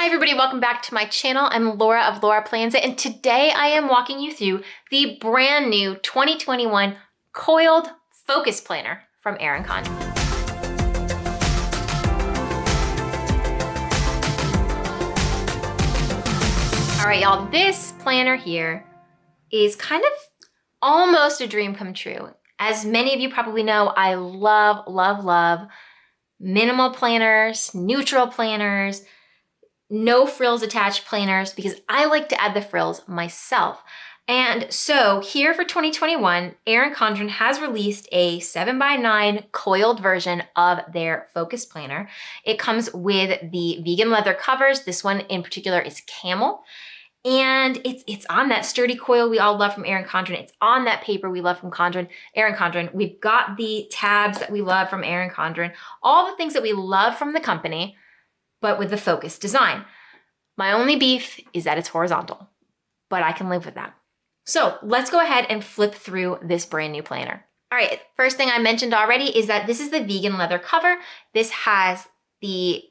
Hi everybody, welcome back to my channel. I'm Laura of Laura Plans It, and today I am walking you through the brand new 2021 Coiled Focused Planner from Erin Condren. All right, y'all, this planner here is kind of almost a dream come true. As many of you probably know, I love minimal planners, neutral planners, no frills attached planners because I like to add the frills myself. And so here for 2021, Erin Condren has released a 7x9 coiled version of their Focus Planner. It comes with the vegan leather covers. This one in particular is camel. And it's on that sturdy coil we all love from Erin Condren. It's on that paper we love from Erin Condren. We've got the tabs that we love from Erin Condren. All the things that we love from the company, but with the focused design. My only beef is that it's horizontal, but I can live with that. So let's go ahead and flip through this brand new planner. All right, first thing I mentioned already is that this is the vegan leather cover. This has the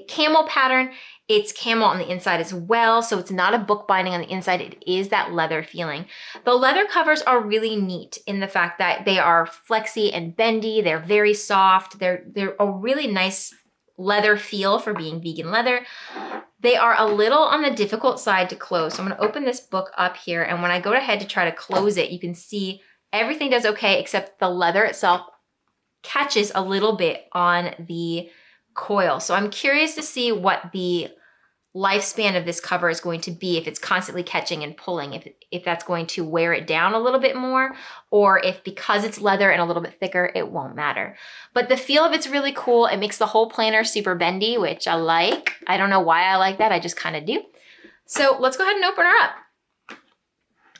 camel pattern. It's camel on the inside as well, so it's not a book binding on the inside. It is that leather feeling. The leather covers are really neat in the fact that they are flexy and bendy. They're very soft. They're a really nice leather feel for being vegan leather. They are a little on the difficult side to close. So I'm gonna open this book up here, and when I go ahead to try to close it, you can see everything does okay except the leather itself catches a little bit on the coil. So I'm curious to see what the lifespan of this cover is going to be, if it's constantly catching and pulling, if that's going to wear it down a little bit more, or if because it's leather and a little bit thicker, it won't matter. But the feel of it's really cool. It makes the whole planner super bendy, which I like. I don't know why I like that, I just kind of do. So let's go ahead and open her up.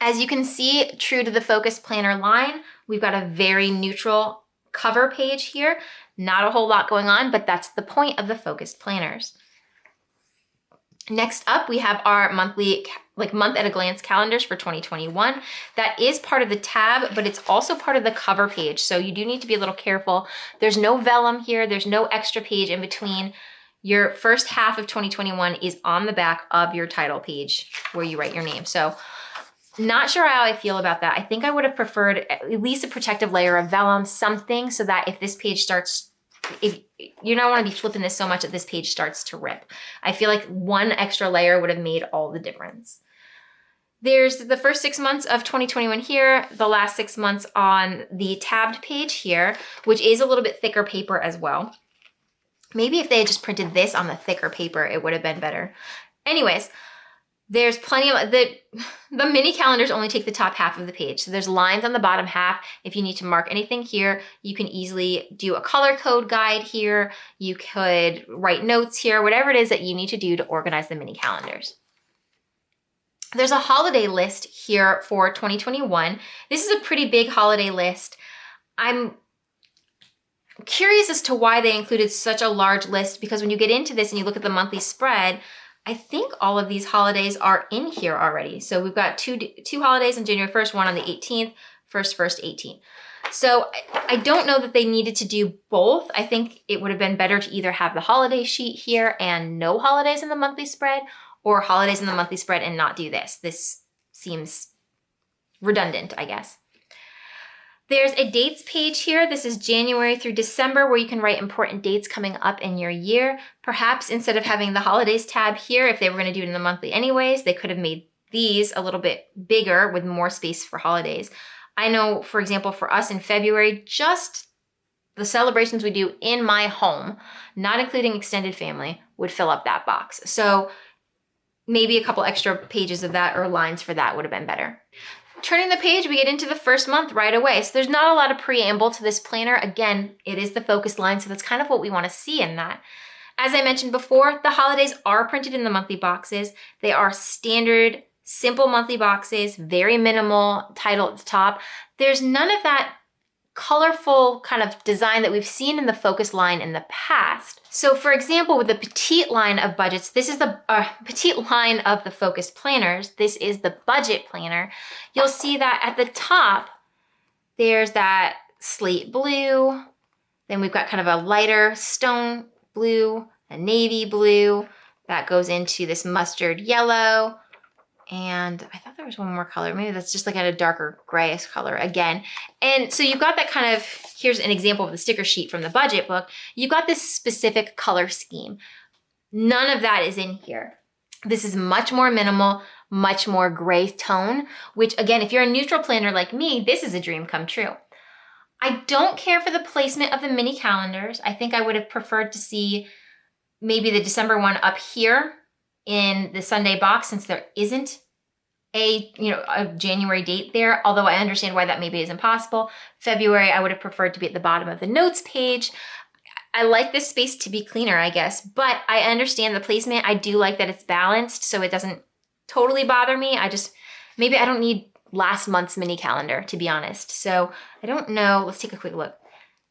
As you can see, true to the Focus Planner line, we've got a very neutral cover page here. Not a whole lot going on, but that's the point of the Focus Planners. Next up, we have our monthly, month at a glance calendars for 2021. That is part of the tab, but it's also part of the cover page. So you do need to be a little careful. There's no vellum here. There's no extra page in between. Your first half of 2021 is on the back of your title page where you write your name. So not sure how I feel about that. I think I would have preferred at least a protective layer of vellum, something so that if this page starts, if you don't want to be flipping this so much that this page starts to rip. I feel like one extra layer would have made all the difference. There's the first 6 months of 2021 here, the last 6 months on the tabbed page here, which is a little bit thicker paper as well. Maybe if they had just printed this on the thicker paper, it would have been better. Anyways, there's plenty of, the mini calendars only take the top half of the page. So there's lines on the bottom half. If you need to mark anything here, you can easily do a color code guide here. You could write notes here, whatever it is that you need to do to organize the mini calendars. There's a holiday list here for 2021. This is a pretty big holiday list. I'm curious as to why they included such a large list, because when you get into this and you look at the monthly spread, I think all of these holidays are in here already. So we've got two holidays on January 1st, one on the 18th, 1st, 18th. So I don't know that they needed to do both. I think it would have been better to either have the holiday sheet here and no holidays in the monthly spread, or holidays in the monthly spread and not do this. This seems redundant, I guess. There's a dates page here. This is January through December, where you can write important dates coming up in your year. Perhaps instead of having the holidays tab here, if they were going to do it in the monthly anyways, they could have made these a little bit bigger with more space for holidays. I know, for example, for us in February, just the celebrations we do in my home, not including extended family, would fill up that box. So maybe a couple extra pages of that or lines for that would have been better. Turning the page, we get into the first month right away. So there's not a lot of preamble to this planner. Again, it is the focus line, so that's kind of what we want to see in that. As I mentioned before, the holidays are printed in the monthly boxes. They are standard, simple monthly boxes, very minimal title at the top. There's none of that colorful kind of design that we've seen in the focus line in the past. So for example, with the petite line of budgets, this is the petite line of the focused planners. This is the budget planner. You'll see that at the top, there's that slate blue. Then we've got kind of a lighter stone blue, a navy blue, That goes into this mustard yellow. And I thought there was one more color. Maybe that's just like a darker grayish color again. And so you've got that kind of, here's an example of the sticker sheet from the budget book. You've got this specific color scheme. None of that is in here. This is much more minimal, much more gray tone, which again, if you're a neutral planner like me, this is a dream come true. I don't care for the placement of the mini calendars. I think I would have preferred to see maybe the December one up here in the Sunday box, since there isn't a January date there, although I understand why that maybe is impossible. February, I would have preferred to be at the bottom of the notes page. I like this space to be cleaner, I guess, but I understand the placement. I do like that it's balanced, so it doesn't totally bother me. Maybe I don't need last month's mini calendar, to be honest. So I don't know. Let's take a quick look.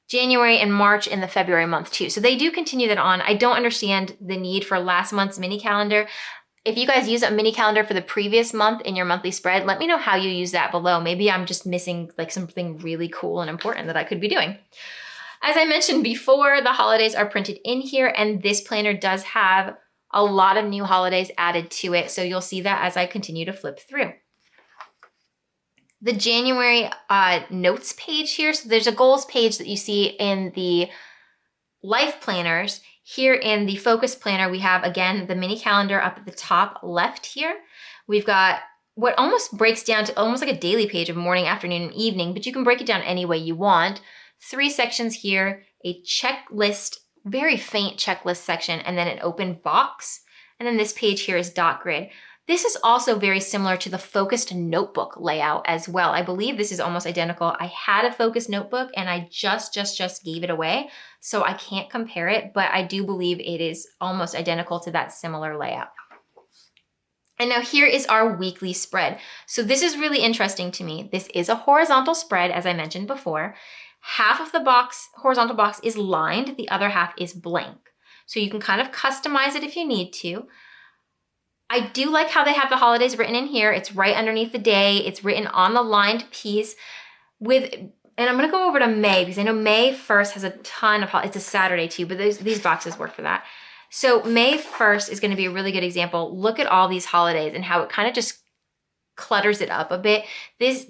January and March in the February month too. So they do continue that on. I don't understand the need for last month's mini calendar. If you guys use a mini calendar for the previous month in your monthly spread, let me know how you use that below. Maybe I'm just missing like something really cool and important that I could be doing. As I mentioned before, the holidays are printed in here, and this planner does have a lot of new holidays added to it. So you'll see that as I continue to flip through. The January notes page here. So there's a goals page that you see in the life planners. Here in the focus planner, we have, again, the mini calendar up at the top left here. We've got what almost breaks down to almost like a daily page of morning, afternoon, and evening, but you can break it down any way you want. 3 sections here, a checklist, very faint checklist section, and then an open box. And then this page here is dot grid. This is also very similar to the focused notebook layout as well. I believe this is almost identical. I had a focused notebook and I just gave it away, so I can't compare it, but I do believe it is almost identical to that similar layout. And now here is our weekly spread. So this is really interesting to me. This is a horizontal spread, as I mentioned before. Half of the horizontal box is lined, the other half is blank. So you can kind of customize it if you need to. I do like how they have the holidays written in here. It's right underneath the day. It's written on the lined piece and I'm gonna go over to May because I know May 1st has a ton of, it's a Saturday too, but these boxes work for that. So May 1st is gonna be a really good example. Look at all these holidays and how it kind of just clutters it up a bit. This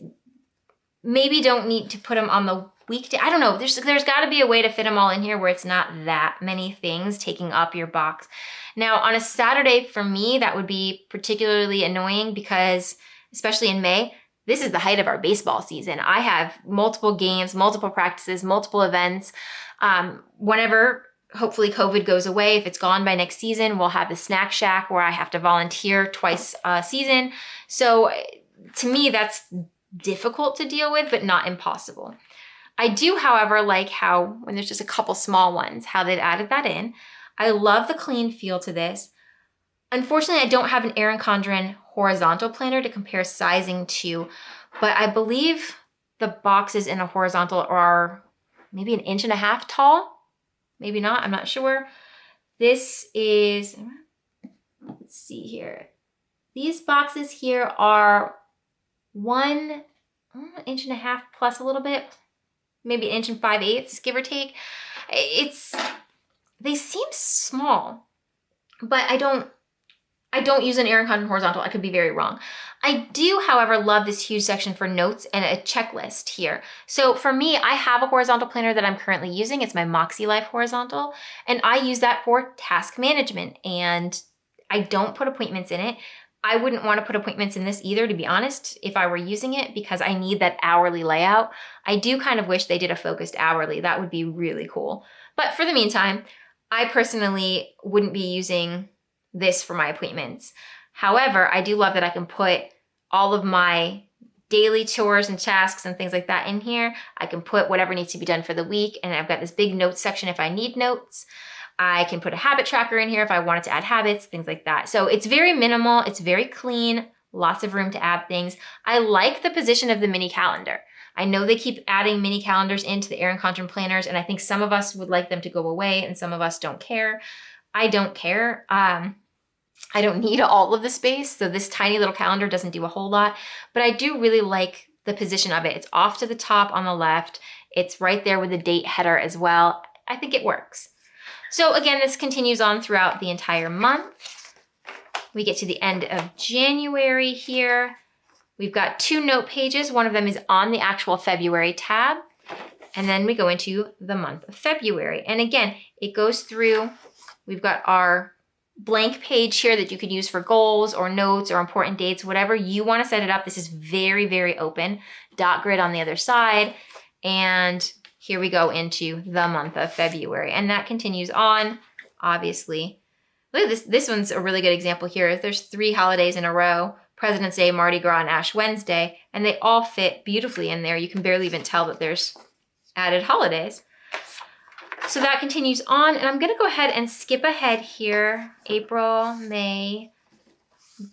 maybe don't need to put them on the weekday. I don't know, there's gotta be a way to fit them all in here where it's not that many things taking up your box. Now on a Saturday for me, that would be particularly annoying because, especially in May, this is the height of our baseball season. I have multiple games, multiple practices, multiple events. Whenever hopefully COVID goes away, if it's gone by next season, we'll have the snack shack where I have to volunteer twice a season. So to me, that's difficult to deal with, but not impossible. I do, however, like how when there's just a couple small ones, how they've added that in. I love the clean feel to this. Unfortunately, I don't have an Erin Condren horizontal planner to compare sizing to, but I believe the boxes in a horizontal are maybe 1.5 inches tall. Maybe not, I'm not sure. This is, let's see here. These boxes here are 1.5 inches plus a little bit, maybe 1 5/8 inches, give or take. They seem small, but I don't use an Erin Condren horizontal. I could be very wrong. I do, however, love this huge section for notes and a checklist here. So for me, I have a horizontal planner that I'm currently using. It's my Moxie Life horizontal, and I use that for task management, and I don't put appointments in it. I wouldn't want to put appointments in this either, to be honest, if I were using it, because I need that hourly layout. I do kind of wish they did a focused hourly. That would be really cool. But for the meantime, I personally wouldn't be using this for my appointments. However, I do love that I can put all of my daily chores and tasks and things like that in here. I can put whatever needs to be done for the week, and I've got this big notes section if I need notes. I can put a habit tracker in here if I wanted to add habits, things like that. So it's very minimal, it's very clean, lots of room to add things. I like the position of the mini calendar. I know they keep adding mini calendars into the Erin Condren planners, and I think some of us would like them to go away and some of us don't care. I don't care. I don't need all of the space, so this tiny little calendar doesn't do a whole lot, but I do really like the position of it. It's off to the top on the left. It's right there with the date header as well. I think it works. So again, this continues on throughout the entire month. We get to the end of January here. We've got 2 note pages. One of them is on the actual February tab. And then we go into the month of February. And again, it goes through, we've got our blank page here that you could use for goals or notes or important dates, whatever you want to set it up. This is very, very open. Dot grid on the other side. And here we go into the month of February. And that continues on, obviously. Look at this. This one's a really good example here. There's 3 holidays in a row: President's Day, Mardi Gras, and Ash Wednesday. And they all fit beautifully in there. You can barely even tell that there's added holidays. So that continues on, and I'm gonna go ahead and skip ahead here. April, May,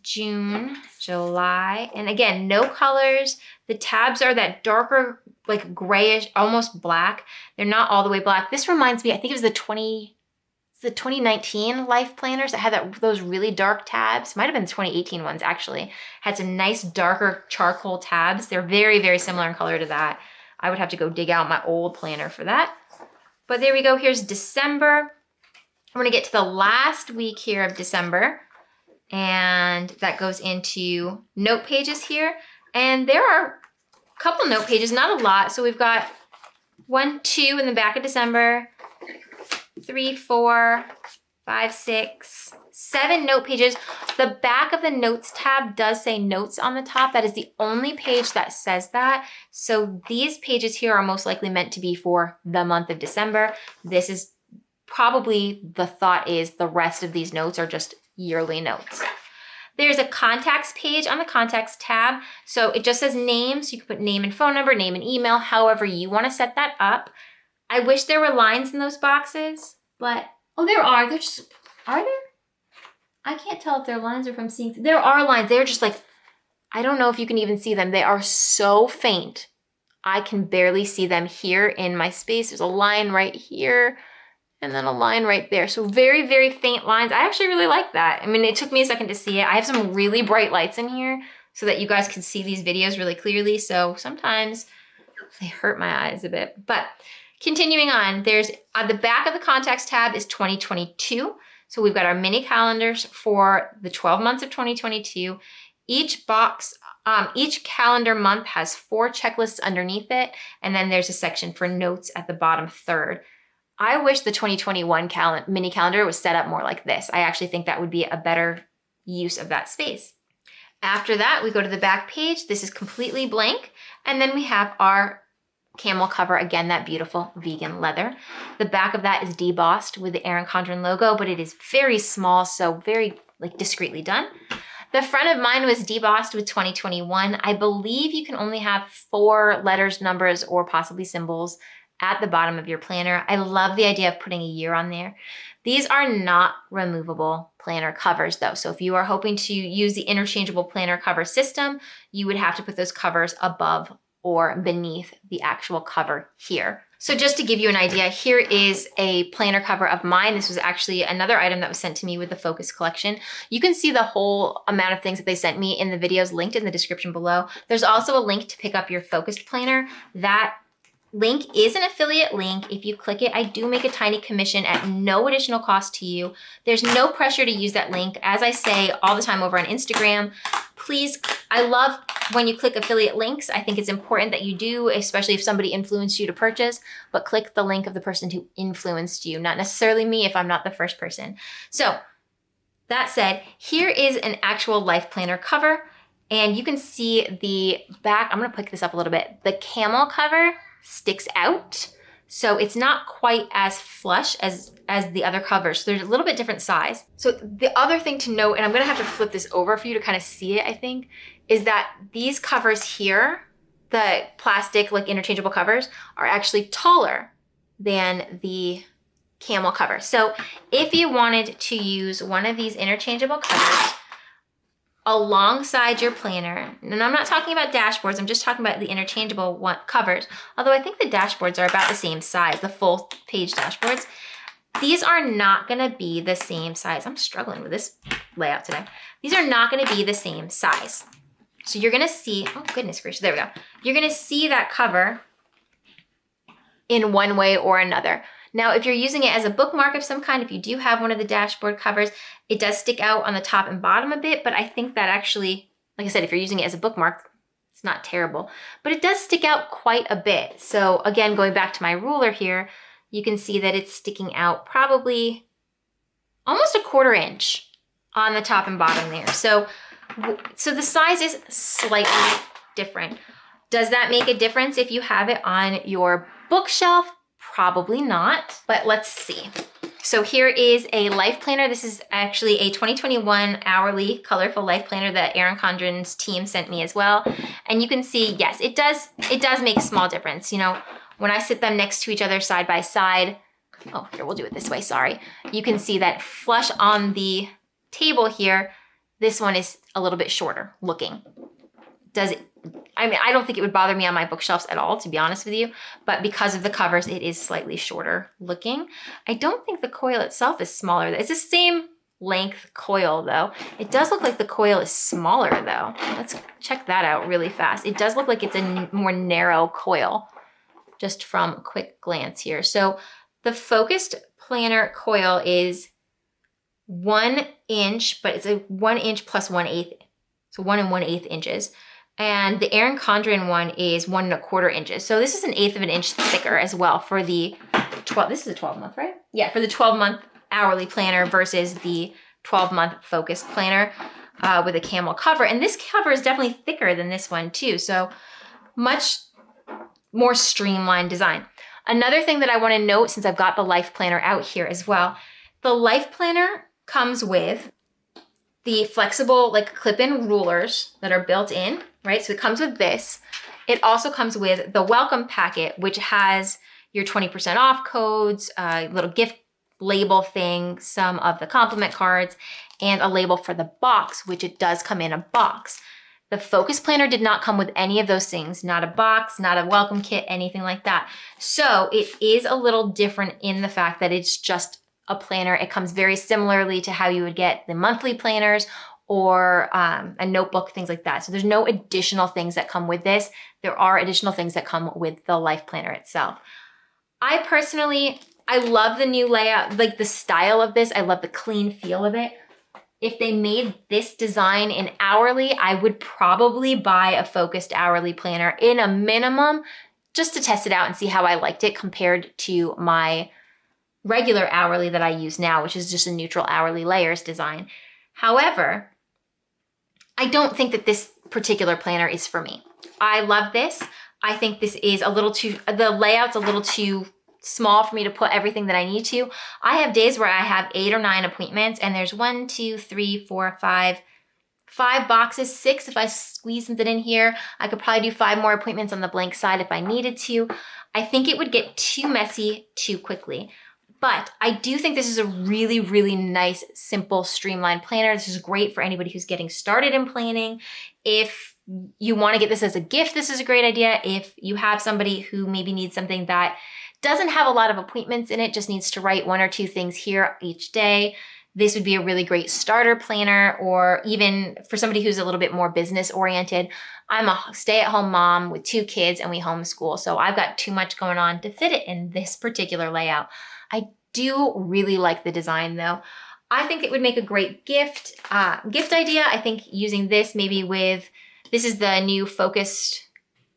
June, July, and again, no colors. The tabs are that darker, like grayish, almost black. They're not all the way black. This reminds me, I think it was the 2019 Life Planners that had those really dark tabs. Might have been the 2018 ones actually. Had some nice darker charcoal tabs. They're very, very similar in color to that. I would have to go dig out my old planner for that. But there we go, here's December. I'm gonna get to the last week here of December, and that goes into note pages here. And there are a couple note pages, not a lot. So we've got 1, 2 in the back of December, 3, 4, 5, 6, 7 note pages. The back of the notes tab does say notes on the top. That is the only page that says that. So these pages here are most likely meant to be for the month of December. This is probably, the thought is the rest of these notes are just yearly notes. There's a contacts page on the contacts tab. So it just says names. You can put name and phone number, name and email, however you want to set that up. I wish there were lines in those boxes, but, oh, there are. They're just, are there? I can't tell if they're lines or if I'm seeing, there are lines. They're just like, I don't know if you can even see them. They are so faint. I can barely see them here in my space. There's a line right here and then a line right there. So very, very faint lines. I actually really like that. I mean, it took me a second to see it. I have some really bright lights in here so that you guys can see these videos really clearly. So sometimes they hurt my eyes a bit, but continuing on, there's the back of the contacts tab is 2022. So we've got our mini calendars for the 12 months of 2022. Each box, each calendar month has 4 checklists underneath it. And then there's a section for notes at the bottom third. I wish the 2021 mini calendar was set up more like this. I actually think that would be a better use of that space. After that, we go to the back page. This is completely blank. And then we have our camel cover, again, that beautiful vegan leather. The back of that is debossed with the Erin Condren logo, but it is very small, so very like discreetly done. The front of mine was debossed with 2021. I believe you can only have 4 letters, numbers, or possibly symbols at the bottom of your planner. I love the idea of putting a year on there. These are not removable planner covers though. So if you are hoping to use the interchangeable planner cover system, you would have to put those covers above or beneath the actual cover here. So just to give you an idea, here is a planner cover of mine. This was actually another item that was sent to me with the Focus collection. You can see the whole amount of things that they sent me in the videos linked in the description below. There's also a link to pick up your Focused planner. That link is an affiliate link. If you click it, I do make a tiny commission at no additional cost to you. There's no pressure to use that link. As I say all the time over on Instagram, please, I love when you click affiliate links. I think it's important that you do, especially if somebody influenced you to purchase, but click the link of the person who influenced you, not necessarily me if I'm not the first person. So that said, here is an actual life planner cover, and you can see the back. I'm gonna pick this up a little bit. The camel cover sticks out, so it's not quite as flush as the other covers. So there's a little bit different size. So the other thing to note, and I'm gonna have to flip this over for you to kind of see it, I think, is that these covers here, the plastic like interchangeable covers, are actually taller than the camel cover. So if you wanted to use one of these interchangeable covers alongside your planner, and I'm not talking about dashboards, I'm just talking about the interchangeable covers, although I think the dashboards are about the same size, the full page dashboards. These are not gonna be the same size. I'm struggling with this layout today. These are not gonna be the same size. So you're gonna see, oh goodness gracious, there we go. You're gonna see that cover in one way or another. Now, if you're using it as a bookmark of some kind, if you do have one of the dashboard covers, it does stick out on the top and bottom a bit, but I think that actually, like I said, if you're using it as a bookmark, it's not terrible, but it does stick out quite a bit. So again, going back to my ruler here, you can see that it's sticking out probably almost a 1/4 inch on the top and bottom there. So the size is slightly different. Does that make a difference if you have it on your bookshelf? Probably not, but let's see. So here is a life planner. This is actually a 2021 hourly colorful life planner that Erin Condren's team sent me as well. And you can see, yes, it does make a small difference. You know, when I sit them next to each other side by side, oh, here, we'll do it this way, sorry. You can see that flush on the table here, this one is a little bit shorter looking. I mean, I don't think it would bother me on my bookshelves at all, to be honest with you, but because of the covers, it is slightly shorter looking. I don't think the coil itself is smaller. It's the same length coil though. It does look like the coil is smaller though. Let's check that out really fast. It does look like it's a more narrow coil, just from a quick glance here. So the Focused Planner coil is 1 inch, but it's a 1 inch plus 1/8, so 1 1/8 inches. And the Erin Condren one is 1 1/4 inches. So this is 1/8 of an inch thicker as well for the 12, this is a 12-month, right? Yeah, for the 12-month hourly planner versus the 12-month focused planner with a camel cover. And this cover is definitely thicker than this one too. So much more streamlined design. Another thing that I want to note, since I've got the life planner out here as well, the life planner comes with the flexible like clip-in rulers that are built in, right? So it comes with this. It also comes with the welcome packet, which has your 20% off codes, a little gift label thing, some of the compliment cards, and a label for the box, which it does come in a box. The Focus Planner did not come with any of those things, not a box, not a welcome kit, anything like that. So it is a little different in the fact that it's just a planner. It comes very similarly to how you would get the monthly planners or a notebook, things like that. So there's no additional things that come with this. There are additional things that come with the life planner itself. I personally, I love the new layout, like the style of this. I love the clean feel of it. If they made this design in hourly, I would probably buy a focused hourly planner in a minimum just to test it out and see how I liked it compared to my regular hourly that I use now, which is just a neutral hourly layers design. However, I don't think that this particular planner is for me. I love this. I think this is a little too, the layout's a little too small for me to put everything that I need to. I have days where I have 8 or 9 appointments and there's 1, 2, 3, 4, 5 boxes, 6 if I squeeze something in here. I could probably do 5 more appointments on the blank side if I needed to. I think it would get too messy too quickly. But I do think this is a really, really nice, simple, streamlined planner. This is great for anybody who's getting started in planning. If you want to get this as a gift, this is a great idea. If you have somebody who maybe needs something that doesn't have a lot of appointments in it, just needs to write 1 or 2 things here each day, this would be a really great starter planner. Or even for somebody who's a little bit more business oriented. I'm a stay-at-home mom with 2 kids and we homeschool, so I've got too much going on to fit it in this particular layout. I do really like the design though. I think it would make a great gift idea. I think using this maybe with, this is the new Focused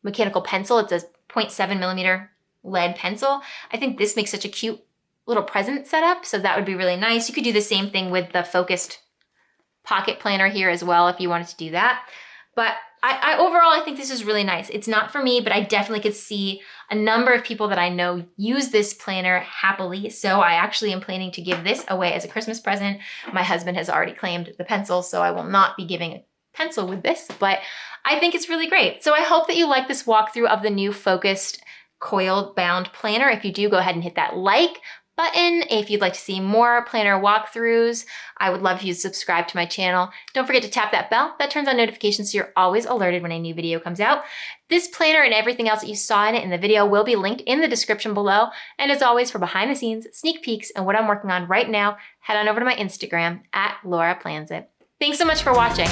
mechanical pencil. It's a 0.7 millimeter lead pencil. I think this makes such a cute little present setup. So that would be really nice. You could do the same thing with the Focused pocket planner here as well if you wanted to do that. But I overall, I think this is really nice. It's not for me, but I definitely could see a number of people that I know use this planner happily. So I actually am planning to give this away as a Christmas present. My husband has already claimed the pencil, so I will not be giving a pencil with this, but I think it's really great. So I hope that you like this walkthrough of the new Focused coiled bound planner. If you do, go ahead and hit that like button. If you'd like to see more planner walkthroughs, I would love if you subscribe to my channel. Don't forget to tap that bell. That turns on notifications so you're always alerted when a new video comes out. This planner and everything else that you saw in it in the video will be linked in the description below. And as always, for behind the scenes, sneak peeks, and what I'm working on right now, head on over to my Instagram @LauraPlansIt. Thanks so much for watching.